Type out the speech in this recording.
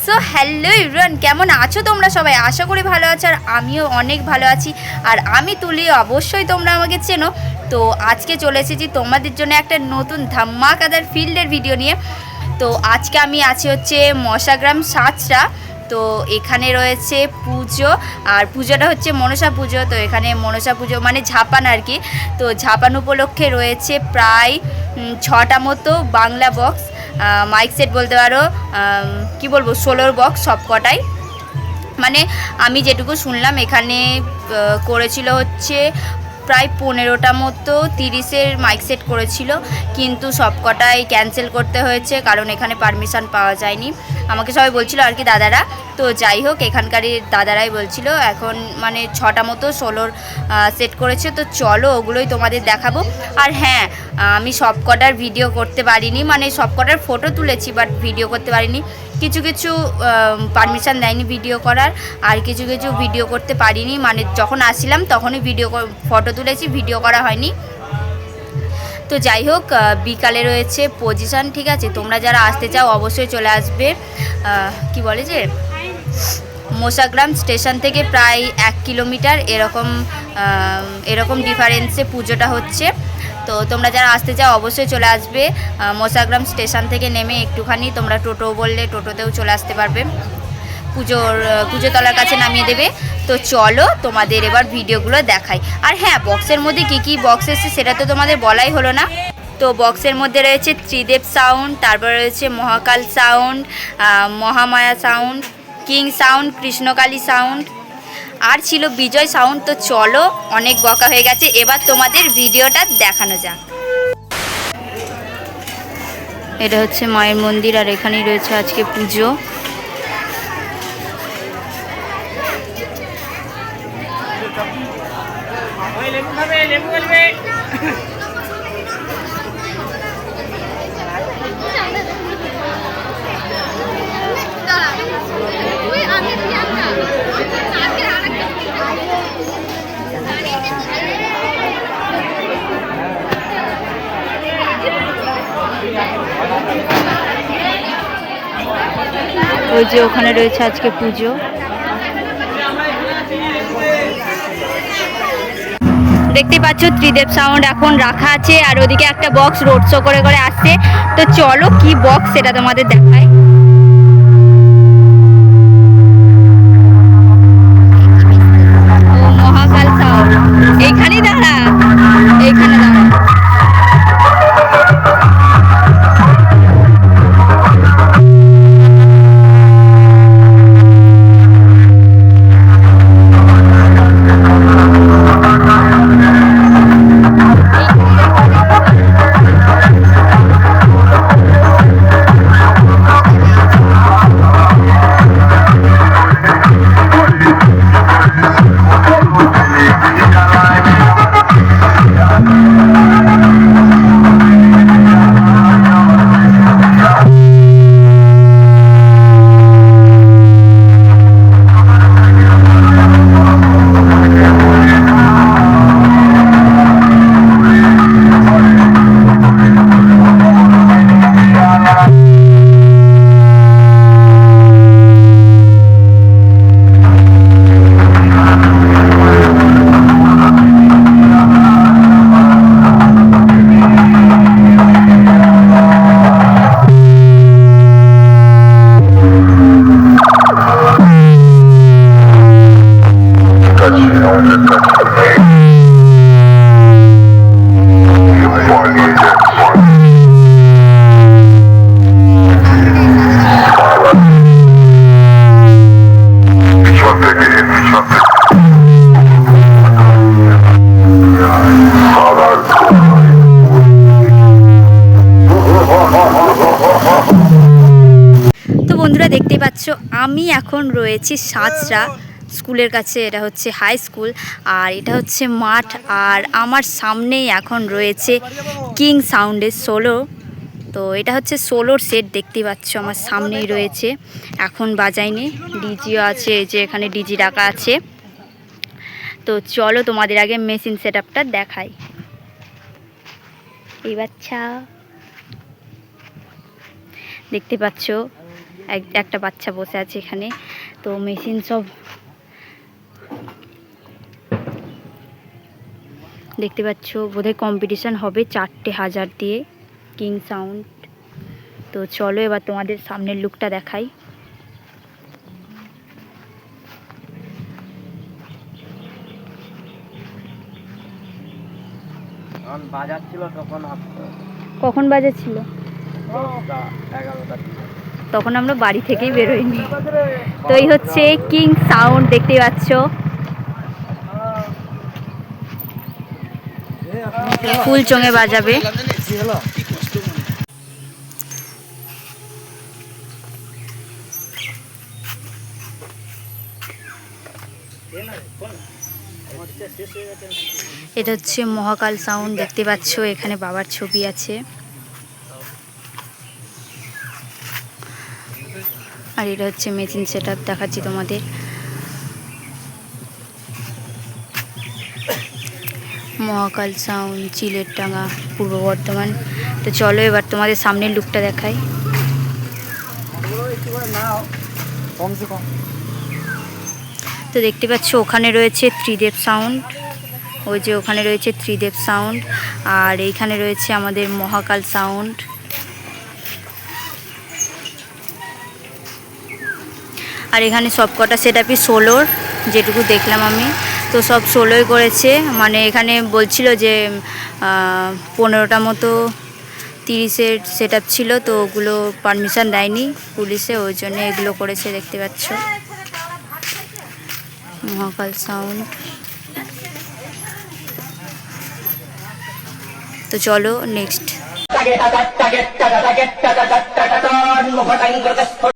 So hello everyone, কেমন আছো তোমরা সবাই? আশা করি ভালো আছো, আর আমিও অনেক ভালো আছি। আর আমি তুলি, অবশ্যই তোমরা আমাকে চেনো। তো আজকে চলে এসেছি তোমাদের জন্য একটা নতুন ধামাকাদার ফিল্ডের ভিডিও নিয়ে। তো আজকে আমি আছি হচ্ছে মশাগ্রাম সাঁচরা। তো এখানে রয়েছে পুজো, আর পুজোটা হচ্ছে মনসা পুজো। তো এখানে মনসা পুজো মানে ঝাপান আর কি। তো ঝাপান উপলক্ষে রয়েছে প্রায় 6টা মতো বাংলা বক্স, মাইক সেট বলতে পারো, কি বলবো, 16 বক্স সব কটাই। মানে আমি যেটুকু শুনলাম এখানে করেছিল হচ্ছে প্রায় 15টা মতো 30-এর মাইক সেট করেছিল, কিন্তু সব কটাই ক্যান্সেল করতে হয়েছে কারণ এখানে পারমিশন পাওয়া যায়নি। আমাকে সবাই বলছিল আর কি দাদারা। তো যাই হোক, এখানকারই দাদারাই বলছিল এখন মানে 6টা মতো 16 সেট করেছে। তো চলো ওগুলোই তোমাদের দেখাবো। আর হ্যাঁ, আমি সব কটার ভিডিও করতে পারিনি, মানে সব কটার ফটো তুলেছি বাট ভিডিও করতে পারিনি। কিছু কিছু পারমিশন দেয়নি ভিডিও করার, আর কিছু কিছু ভিডিও করতে পারিনি, মানে যখন আসছিলাম তখনই ফটো তুলেছি, ভিডিও করা হয়নি। তো যাই হোক, বিকালে রয়েছে পজিশন, ঠিক আছে? তোমরা যারা আসতে চাও অবশ্যই চলে আসবে। কি বলে যে মশাগ্রাম স্টেশন থেকে প্রায় 1 কিলোমিটার এরকম ডিফারেন্সে পুজোটা হচ্ছে। তো তোমরা যারা আসতে চাও অবশ্যই চলে আসবে। মশাগ্রাম স্টেশন থেকে নেমে একটুখানি তোমরা টোটো বললে টোটোতেও চলে আসতে পারবে, পুজোতলার কাছে নামিয়ে দেবে। তো চলো তোমাদের এবার ভিডিওগুলো দেখাই। আর হ্যাঁ, বক্সের মধ্যে কী বক্স এসেছে সেটা তো তোমাদের বলাই হলো না। তো বক্সের মধ্যে রয়েছে ত্রিদেব সাউন্ড, তারপর রয়েছে Mahakal sound, Mahamaya sound, king sound, Krishnakali sound, আর ছিল বিজয় সাউন্ড। তো চলো, অনেক বকা হয়ে গেছে, এবার তোমাদের ভিডিওটা দেখানো যাক। এটা হচ্ছে মায়ের মন্দির, আর এখানেই রয়েছে আজকে পুজো। ওই যে ওখানে রয়েছে আজকে পুজো। দেখতে পাচ্ছ ত্রিদেব সাউন্ড এখন রাখা আছে, আর ওদিকে একটা বক্স রোড শো করে করে আসছে। তো চলো কি বক্স সেটা তোমাদের দেখায়। ও মহাকাল সাউন্ড, এইখানেই দাঁড়া, এইখানে দাঁড়া। বন্ধুরা দেখতেই পাচ্ছ আমি এখন রয়েছি সাঁচরা স্কুলের কাছে। এটা হচ্ছে হাই স্কুল, আর এটা হচ্ছে মাঠ, আর আমার সামনেই এখন রয়েছে কিং সাউন্ডের সোলো। তো এটা হচ্ছে সোলোর সেট, দেখতেই পাচ্ছ আমার সামনেই রয়েছে, এখন বাজায়নি। ডিজিও আছে, যে এখানে ডিজি রাখা আছে। তো চলো তোমাদের আগে মেশিন সেট আপটা দেখাই। এই বাচ্চা দেখতে পাচ্ছ একটা বাচ্চা বসে আছে এখানে। তো মেশিন সব দেখতে পাচ্ছ, বোধহয় কম্পিটিশান হবে 4,000 দিয়ে কিং সাউন্ড। তো চলো এবার তোমাদের সামনের লুকটা দেখাই। বাজাচ্ছিল তখন কখন বাজাচ্ছিল? তখন আমরা বাড়ি থেকেই বেরোইনি। তো এই হচ্ছে কিং সাউন্ড, দেখতে পাচ্ছ ফুল চোঙে বাজাবে। এটা হচ্ছে মহাকাল সাউন্ড, দেখতে পাচ্ছ এখানে বাবার ছবি আছে। আর এটা হচ্ছে মেশিন সেটআপ, দেখাচ্ছি তোমাদের। মহাকাল সাউন্ড, চিলেরডাঙ্গা, পূর্ব বর্ধমান। তো চলো এবার তোমাদের সামনের লুকটা দেখাই। তো দেখতে পাচ্ছ ওখানে রয়েছে ত্রিদেব সাউন্ড, ওই যে ওখানে রয়েছে ত্রিদেব সাউন্ড, আর এইখানে রয়েছে আমাদের মহাকাল সাউন্ড। আর এখানে সব কটা সেটআপই সোলোর, যেটুকু দেখলাম আমি। তো সব সোলোই করেছে, মানে এখানে বলছিল যে 15টা মতো 30-এর সেটআপ ছিল, তো ওগুলো পারমিশন দেয়নি পুলিশে, ওই জন্য এগুলো করেছে, দেখতে পাচ্ছ মহাকাল সাউন্ড। তো চলো নেক্সট।